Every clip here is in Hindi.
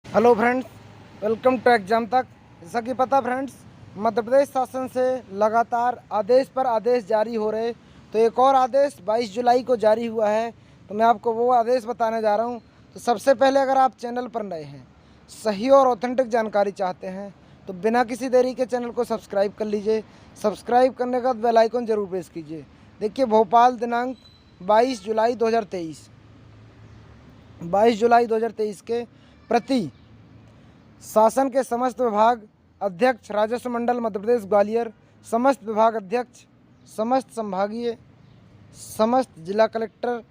Hello friends, welcome to exam Tak. जैसा कि पता फ्रेंड्स, मध्य प्रदेश शासन से लगातार आदेश पर आदेश जारी हो रहे। तो एक और आदेश 22 जुलाई को जारी हुआ है, तो मैं आपको वो आदेश बताने जा रहा हूँ। तो सबसे पहले अगर आप चैनल पर नए हैं, सही और ऑथेंटिक जानकारी चाहते हैं, तो बिना किसी देरी के चैनल को सब्सक्राइब कर लीजिए। सब्सक्राइब करने के बाद बेल आइकन जरूर प्रेस कीजिए। देखिए, भोपाल दिनांक 22 जुलाई 2023 के प्रति शासन के समस्त विभाग अध्यक्ष, राजस्व मंडल मध्य प्रदेश ग्वालियर, समस्त विभाग अध्यक्ष, समस्त संभागीय, समस्त जिला कलेक्टर,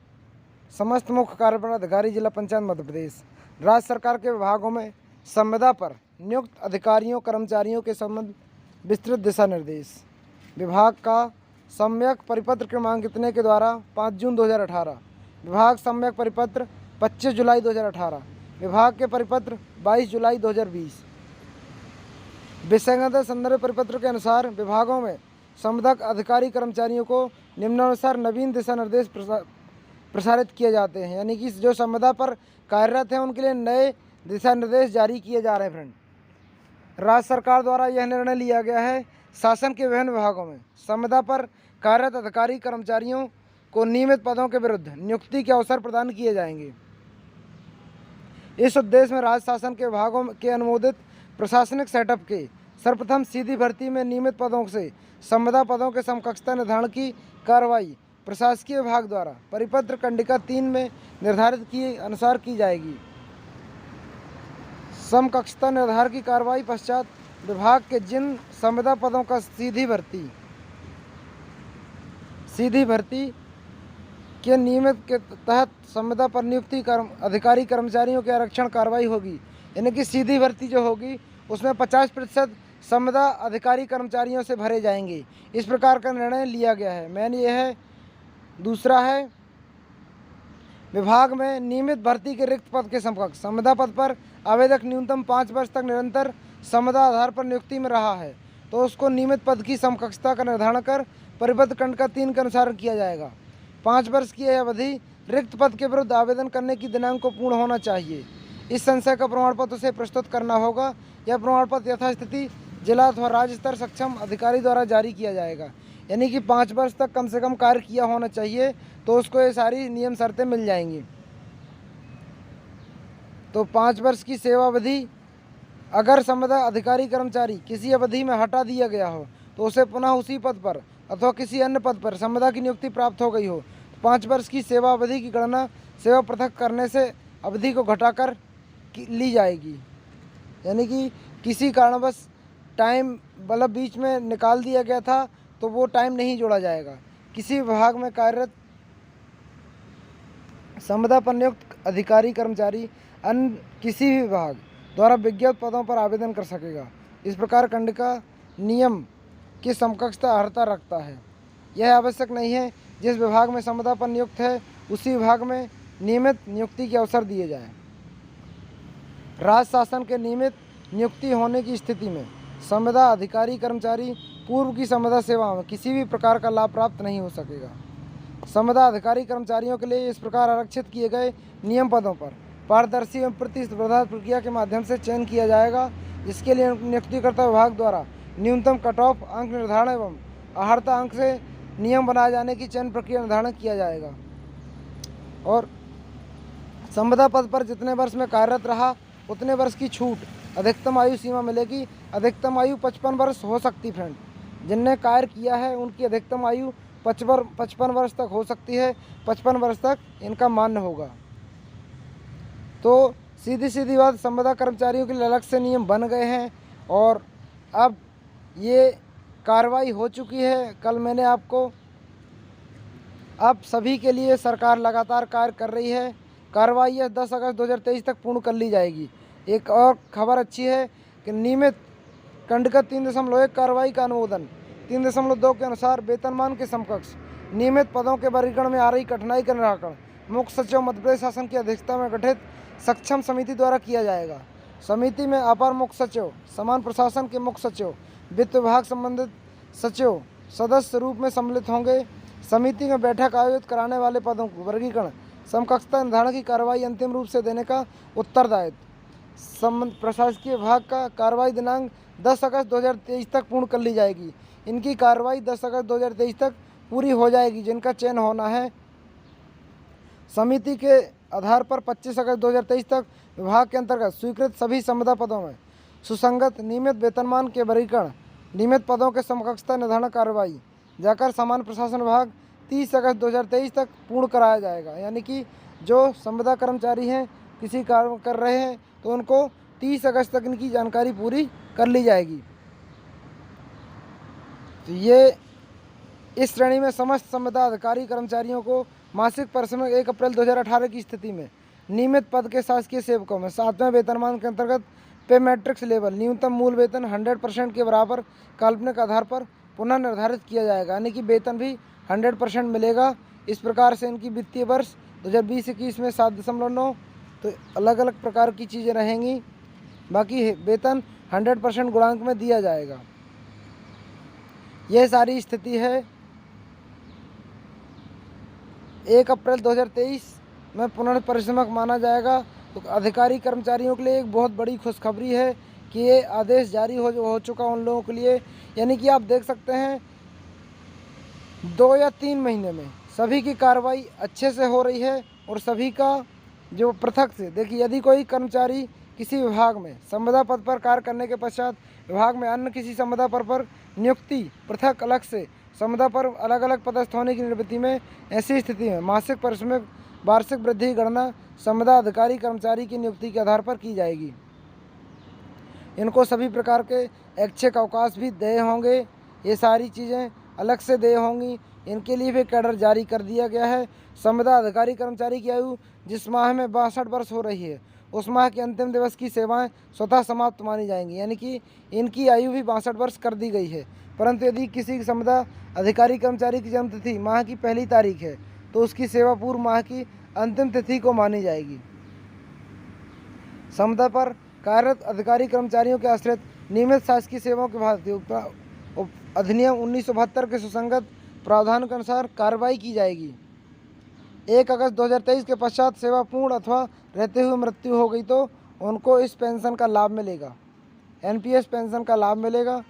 समस्त मुख्य कार्यपालन अधिकारी जिला पंचायत मध्य प्रदेश, राज्य सरकार के विभागों में संविदा पर नियुक्त अधिकारियों कर्मचारियों के संबंध विस्तृत दिशा निर्देश। विभाग का सम्यक परिपत्र क्रमांक इतने के द्वारा 5 जून 2018, विभाग सम्यक परिपत्र 25 जुलाई 2018, विभाग के परिपत्र 22 जुलाई 2020। विषयगत संदर्भ परिपत्र के अनुसार विभागों में संबंधक अधिकारी कर्मचारियों को निम्नानुसार नवीन दिशा निर्देश प्रसारित किए जाते हैं। यानी कि जो संविदा पर कार्यरत हैं उनके लिए नए दिशा निर्देश जारी किए जा रहे हैं। फ्रेंड, राज्य सरकार द्वारा यह निर्णय लिया गया है, शासन के विभिन्न विभागों में संविदा पर कार्यरत अधिकारी कर्मचारियों को नियमित पदों के विरुद्ध नियुक्ति के अवसर प्रदान किए जाएंगे। इस उद्देश्य में राज्य शासन के विभागों के अनुमोदित प्रशासनिक सेटअप के सर्वप्रथम सीधी भर्ती में नियमित पदों से संविदा पदों के समकक्षता निर्धारण की कार्रवाई प्रशासकीय विभाग द्वारा परिपत्र कंडिका 3 में निर्धारित किए अनुसार की जाएगी। समकक्षता निर्धारण की कार्रवाई पश्चात विभाग के जिन संविदा पदों का सीधी भर्ती के नियमित के तहत संविदा पर नियुक्ति अधिकारी कर्मचारियों के आरक्षण कार्रवाई होगी। यानी कि सीधी भर्ती जो होगी उसमें 50% संविदा अधिकारी कर्मचारियों से भरे जाएंगे। इस प्रकार का निर्णय लिया गया है। मैन ये है। दूसरा है, विभाग में नियमित भर्ती के रिक्त पद के समकक्ष संविदा पद पर आवेदक न्यूनतम 5 वर्ष तक निरंतर संविदा आधार पर नियुक्ति में रहा है तो उसको नियमित पद की समकक्षता का निर्धारण कर परिपत्र कंडिका 3 के अनुसार किया जाएगा। 5 वर्ष की यह अवधि रिक्त पद के विरुद्ध आवेदन करने की दिनांक को पूर्ण होना चाहिए। इस संशय का प्रमाण पत्र उसे प्रस्तुत करना होगा। यह प्रमाण पत्र यथास्थिति जिला अथवा राज्य स्तर सक्षम अधिकारी द्वारा जारी किया जाएगा। यानी कि 5 वर्ष तक कम से कम कार्य किया होना चाहिए तो उसको ये सारी नियम शर्तें मिल जाएंगी। तो 5 वर्ष की सेवा अवधि, अगर संविदा अधिकारी कर्मचारी किसी अवधि में हटा दिया गया हो तो उसे पुनः उसी पद पर अथवा किसी अन्य पद पर संविदा की नियुक्ति प्राप्त हो गई हो तो 5 वर्ष की सेवा अवधि की गणना सेवा पृथक करने से अवधि को घटाकर ली जाएगी। यानी कि किसी कारणवश टाइम मतलब बीच में निकाल दिया गया था तो वो टाइम नहीं जोड़ा जाएगा। किसी विभाग में कार्यरत संविदा पर नियुक्त अधिकारी कर्मचारी अन्य किसी भी विभाग द्वारा विज्ञप्त पदों पर आवेदन कर सकेगा। इस प्रकार कंडिका नियम की समकक्षता अर्हता रखता है। यह आवश्यक नहीं है जिस विभाग में संविदा पर नियुक्त है उसी विभाग में नियमित नियुक्ति के अवसर दिए जाएं। राज्य शासन के नियमित नियुक्ति होने की स्थिति में संविदा अधिकारी कर्मचारी पूर्व की संविदा सेवा में किसी भी प्रकार का लाभ प्राप्त नहीं हो सकेगा। संविदा अधिकारी कर्मचारियों के लिए इस प्रकार आरक्षित किए गए नियम पदों पर पारदर्शी एवं प्रतिस्पर्धा प्रक्रिया के माध्यम से चयन किया जाएगा, जिसके लिए नियुक्तिकर्ता विभाग द्वारा न्यूनतम कट ऑफ अंक निर्धारण एवं अर्हता अंक से नियम बनाए जाने की चयन प्रक्रिया निर्धारण किया जाएगा। और संविदा पद पर जितने वर्ष में कार्यरत रहा उतने वर्ष की छूट अधिकतम आयु सीमा मिलेगी। अधिकतम आयु 55 वर्ष हो सकती। फ्रेंड, जिनने कार्य किया है उनकी अधिकतम आयु 55 वर्ष तक हो सकती है। 55 वर्ष तक इनका मान्य होगा। तो सीधी बात, संविदा कर्मचारियों के लिए अलग से नियम बन गए हैं और अब ये कार्रवाई हो चुकी है। कल मैंने आपको, अब सभी के लिए सरकार लगातार कार्य कर रही है। कार्रवाई यह 10 अगस्त 2023 तक पूर्ण कर ली जाएगी। एक और खबर अच्छी है कि नियमित कंडिका 3.1 कार्रवाई का अनुमोदन 3.2 के अनुसार वेतनमान के समकक्ष नियमित पदों के वर्गीकरण में आ रही कठिनाई का निराकरण मुख्य सचिव मध्य प्रदेश शासन की अध्यक्षता में गठित सक्षम समिति द्वारा किया जाएगा। समिति में अपर मुख्य सचिव, समान प्रशासन के मुख्य सचिव, वित्त विभाग संबंधित सचिव सदस्य रूप में सम्मिलित होंगे। समिति में बैठक आयोजित कराने वाले पदों को वर्गीकरण समकक्षता निर्धारण की कार्रवाई अंतिम रूप से देने का उत्तरदायित्व प्रशासकीय विभाग का कार्रवाई दिनांक 10 अगस्त 2023 तक पूर्ण कर ली जाएगी। इनकी कार्रवाई 10 अगस्त 2023 तक पूरी हो जाएगी। जिनका चयन होना है समिति के आधार पर 25 अगस्त 2023 तक विभाग के अंतर्गत स्वीकृत सभी संविदा पदों में सुसंगत नियमित वेतनमान के वर्गीकरण, नियमित पदों के समकक्षता निर्धारण कार्रवाई जाकर सामान्य प्रशासन विभाग 30 अगस्त 2023 तक पूर्ण कराया जाएगा। यानी कि जो संविदा कर्मचारी हैं, किसी कार्य कर रहे हैं, तो उनको 30 अगस्त तक इनकी जानकारी पूरी कर ली जाएगी। तो ये इस श्रेणी में समस्त संविदा अधिकारी कर्मचारियों को मासिक परिश्रम 1 अप्रैल 2018 की स्थिति में नियमित पद के शासकीय सेवकों में 7वें वेतनमान के अंतर्गत पे मैट्रिक्स लेवल न्यूनतम मूल वेतन 100% के बराबर काल्पनिक आधार पर पुनः निर्धारित किया जाएगा। यानी कि वेतन भी 100% मिलेगा। इस प्रकार से इनकी वित्तीय वर्ष 2020-21 में 7.9, तो अलग अलग प्रकार की चीज़ें रहेंगी। बाकी वेतन 100% गुणांक में दिया जाएगा। यह सारी स्थिति है। 1 अप्रैल 2023 में पुनः परिश्रमक माना जाएगा। तो अधिकारी कर्मचारियों के लिए एक बहुत बड़ी खुशखबरी है कि ये आदेश जारी हो चुका उन लोगों के लिए। यानी कि आप देख सकते हैं 2 या 3 महीने में सभी की कार्रवाई अच्छे से हो रही है। और सभी का जो पृथक से देखिए, यदि कोई कर्मचारी किसी विभाग में संविदा पद पर कार्य करने के पश्चात विभाग में अन्य किसी संविदा पद पर नियुक्ति पृथक अलग से संविदा पर अलग अलग पदस्थ होने की निवृत्ति में, ऐसी स्थिति में मासिक परिश्रमिक वार्षिक वृद्धि गणना संविदा अधिकारी कर्मचारी की नियुक्ति के आधार पर की जाएगी। इनको सभी प्रकार के ऐच्छिक अवकाश भी देय होंगे। ये सारी चीज़ें अलग से देय होंगी। इनके लिए भी कैडर जारी कर दिया गया है। संविदा अधिकारी कर्मचारी की आयु जिस माह में 62 वर्ष हो रही है, उस माह के अंतिम दिवस की सेवाएं स्वतः समाप्त मानी जाएंगी। यानी कि इनकी आयु भी 62 वर्ष कर दी गई है। परंतु यदि किसी संविदा अधिकारी कर्मचारी की जन्म तिथि माह की पहली तारीख है, तो उसकी सेवा पूर्व माह की अंतिम तिथि को मानी जाएगी। संविदा पर कार्यरत अधिकारी कर्मचारियों के आश्रित नियमित शासकीय सेवाओं के भारतीय अधिनियम 1972 के सुसंगत प्रावधान के अनुसार कार्रवाई की जाएगी। 1 अगस्त 2023 के पश्चात सेवा पूर्ण अथवा रहते हुए मृत्यु हो गई तो उनको इस पेंशन का लाभ मिलेगा, एनपीएस पेंशन का लाभ मिलेगा।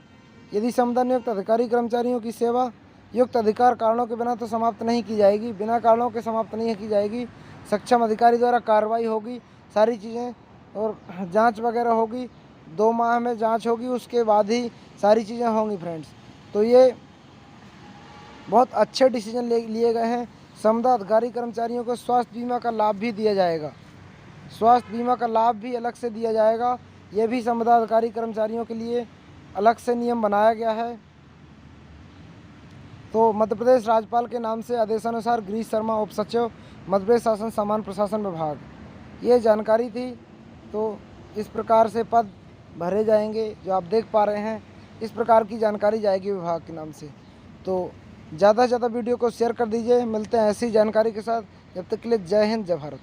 यदि संविदा नियुक्त अधिकारी कर्मचारियों की सेवा युक्त अधिकार कारणों के बिना तो समाप्त नहीं की जाएगी, बिना कारणों के समाप्त नहीं की जाएगी। सक्षम अधिकारी द्वारा कार्रवाई होगी, सारी चीज़ें और जांच वगैरह होगी। 2 माह में जांच होगी, उसके बाद ही सारी चीज़ें होंगी फ्रेंड्स। तो ये बहुत अच्छे डिसीजन लिए गए हैं। संविदा अधिकारी कर्मचारियों को स्वास्थ्य बीमा का लाभ भी दिया जाएगा। स्वास्थ्य बीमा का लाभ भी अलग से दिया जाएगा। ये भी संविदा अधिकारी कर्मचारियों के लिए अलग से नियम बनाया गया है। तो मध्य प्रदेश राज्यपाल के नाम से आदेशानुसार गिरीश शर्मा, उप सचिव, मध्य प्रदेश शासन सामान्य प्रशासन विभाग, ये जानकारी थी। तो इस प्रकार से पद भरे जाएंगे जो आप देख पा रहे हैं। इस प्रकार की जानकारी जाएगी विभाग के नाम से। तो ज़्यादा से ज़्यादा वीडियो को शेयर कर दीजिए। मिलते हैं ऐसी जानकारी के साथ। जब तक के लिए जय हिंद, जय भारत।